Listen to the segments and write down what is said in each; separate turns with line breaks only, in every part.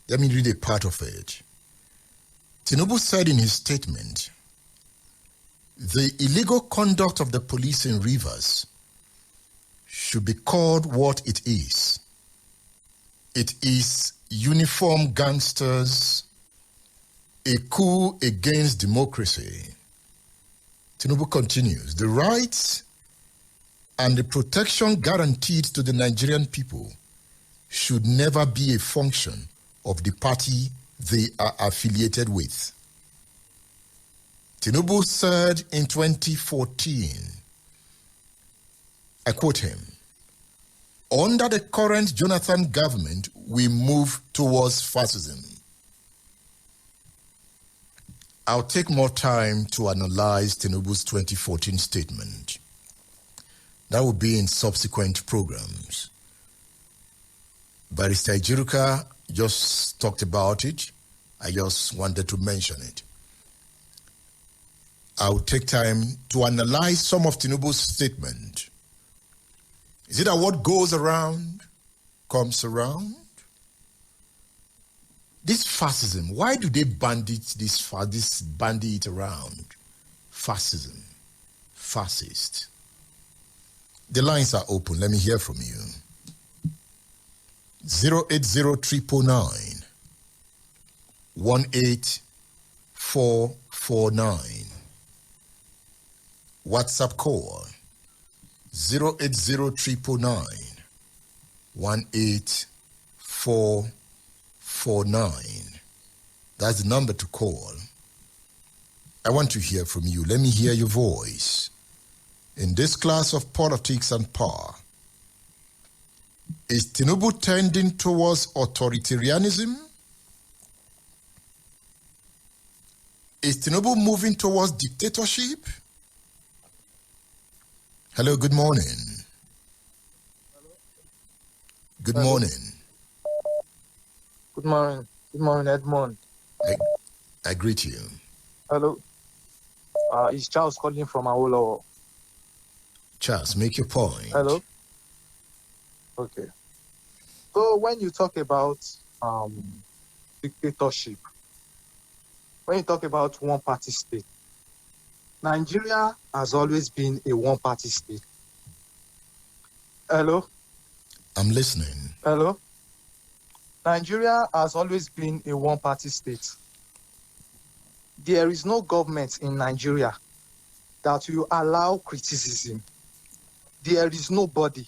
Let me read a part of it. Tinubu said in his statement, the illegal conduct of the police in Rivers should be called what it is. It is uniform gangsters, a coup against democracy. Tinubu continues, the rights and the protection guaranteed to the Nigerian people should never be a function of the party they are affiliated with. Tinubu said in 2014, I quote him, under the current Jonathan government, we move towards fascism. I'll take more time to analyze Tinubu's 2014 statement. That will be in subsequent programs. Barrister Ijiruka just talked about it. I just wanted to mention it. I'll take time to analyze some of Tinubu's statement. Is it that what goes around comes around? This fascism, why do they bandy it around? Fascism, fascist. The lines are open. Let me hear from you. 080-309 18449. WhatsApp call 080-309 18449. That's the number to call. I want to hear from you. Let me hear your voice. In this class of politics and power, is Tinubu tending towards authoritarianism? Is Tinubu moving towards dictatorship? Hello, good morning.
Hello.
Good morning.
Good morning. Good morning, Edmond.
I greet you.
Hello. It's Charles calling from Awolowo.
Charles, make your point.
Hello. Okay. So when you talk about dictatorship, when you talk about one-party state, Nigeria has always been a one-party state. Hello?
I'm listening.
Hello? Nigeria has always been a one-party state. There is no government in Nigeria that will allow criticism. There is nobody.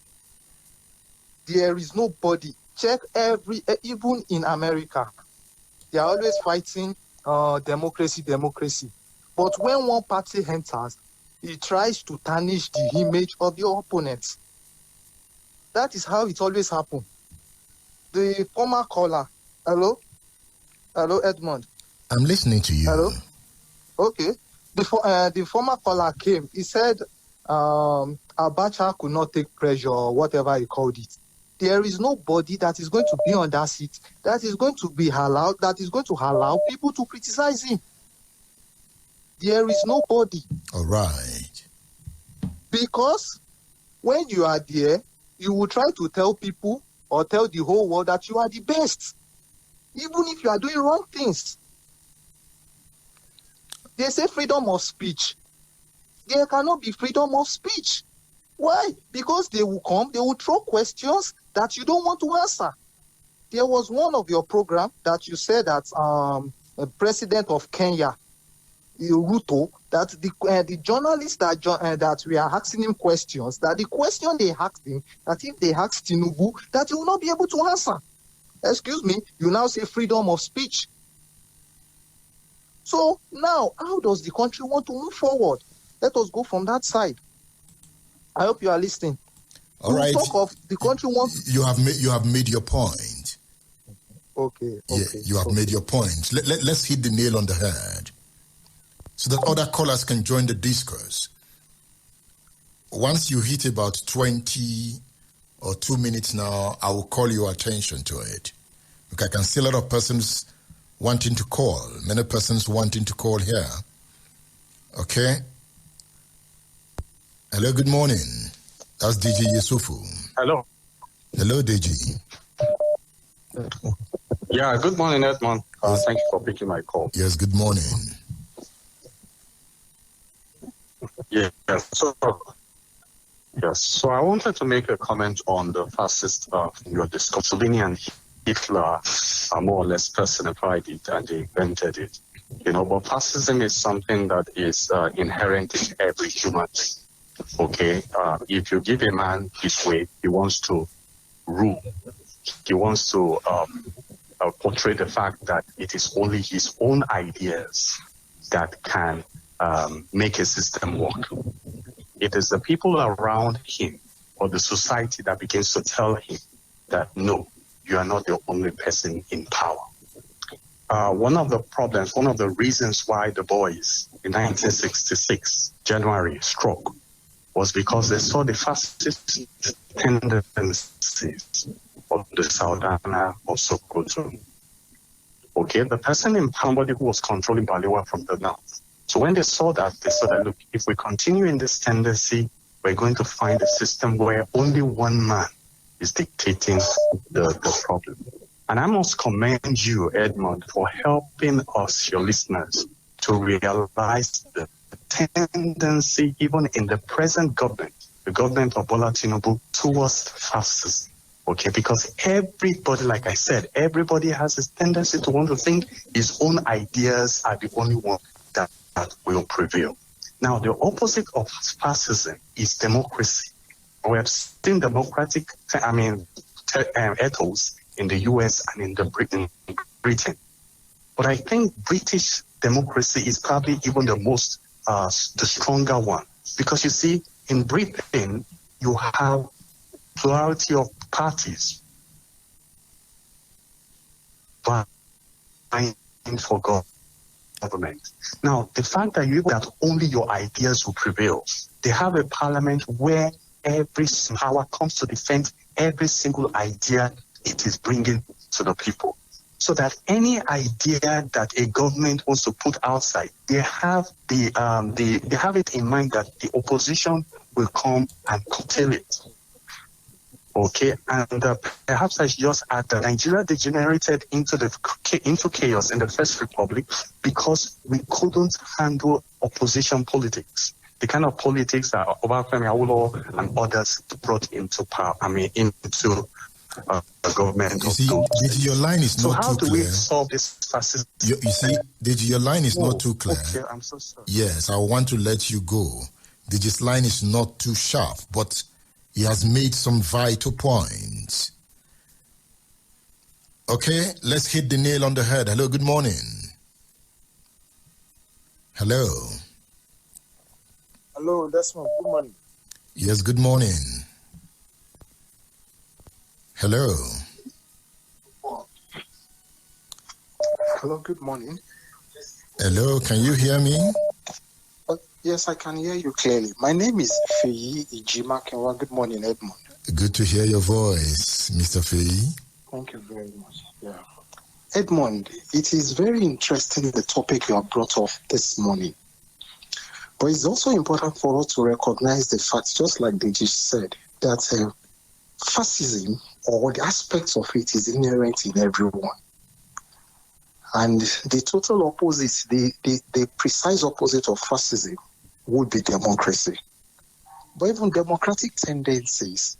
There is nobody. Check even in America, they are always fighting democracy. But when one party enters, it tries to tarnish the image of the opponent. That is how it always happens. The former caller, hello, Edmond.
I'm listening to you.
Hello. Okay. The former caller came. He said Abacha could not take pressure or whatever he called it. There is nobody that is going to be on that seat that is going to be allowed, that is going to allow people to criticize him. There is nobody.
All right.
Because when you are there, you will try to tell people or tell the whole world that you are the best, even if you are doing wrong things. They say freedom of speech. There cannot be freedom of speech. Why? Because they will come, they will throw questions that you don't want to answer. There was one of your program that you said that the president of Kenya, Ruto, that the journalists that we are asking him questions, that the question they asked him, that if they asked Tinubu, that he will not be able to answer. Excuse me, you now say freedom of speech. So now, how does the country want to move forward? Let us go from that side. I hope you are listening.
All right.
Talk of the country wants.
You have made your point.
Okay.
Yeah, you have made your point. Let's hit the nail on the head, so that other callers can join the discourse. Once you hit about 20 or 2 minutes now, I will call your attention to it. Because I can see a lot of persons wanting to call, many persons wanting to call here. Okay? Hello, good morning. That's DJ Yusufu.
Hello.
Hello, DJ.
Yeah, good morning, Edmond.
Yes.
Thank you for picking my call.
Yes, good morning.
Yeah, so I wanted to make a comment on the fascist your discussion. Mussolini and Hitler are more or less personified it and they invented it. But fascism is something that is inherent in every human being. Okay, if you give a man his way, he wants to rule. He wants to portray the fact that it is only his own ideas that can make a system work. It is the people around him or the society that begins to tell him that, no, you are not the only person in power. One of the reasons why the boys in 1966, January, struck was because they saw the fascist tendencies of the Southern or Sokoto. Okay, the person in somebody who was controlling Balewa from the north. So when they saw that, look, if we continue in this tendency, we're going to find a system where only one man is dictating the problem. And I must commend you, Edmond, for helping us, your listeners, to realize the tendency even in the present government, the government of Bola Tinubu, towards fascism. Okay, because everybody, like I said, everybody has this tendency to want to think his own ideas are the only one that will prevail. Now, the opposite of fascism is democracy. We have seen democratic, ethos in the US and in Britain. But I think British democracy is probably even the stronger one. Because you see, in Britain, you have plurality of parties vying for government. Now, the fact that only your ideas will prevail, they have a parliament where every power comes to defend every single idea it is bringing to the people. So that any idea that a government wants to put outside, they have they have it in mind that the opposition will come and curtail it. Okay, and perhaps I should just add that Nigeria degenerated into chaos in the First Republic because we couldn't handle opposition politics, the kind of politics that Obafemi Awolowo and others brought into power. Into the government.
You see, Deji, your line is not too clear. So
how do we solve this fascism?
You see, Deji, your line is not too clear.
Okay, I'm so sorry.
Yes, I want to let you go. Deji's line is not too sharp, but he has made some vital points. Okay, let's hit the nail on the head. Hello, good morning. Hello.
Hello, Desmond. Good morning.
Yes, good morning. Hello.
Hello, good morning.
Hello, can you hear me?
Yes, I can hear you clearly. My name is Feyi Ijimakenwa. Good morning, Edmond.
Good to hear your voice, Mr. Feyi.
Thank you very much. Yeah. Edmond, it is very interesting the topic you have brought up this morning. But it's also important for us to recognize the fact, just like they just said, that fascism or the aspects of it is inherent in everyone. And the total opposite, the precise opposite of fascism would be democracy. But even democratic tendencies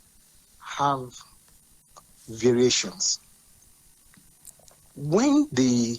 have variations. When the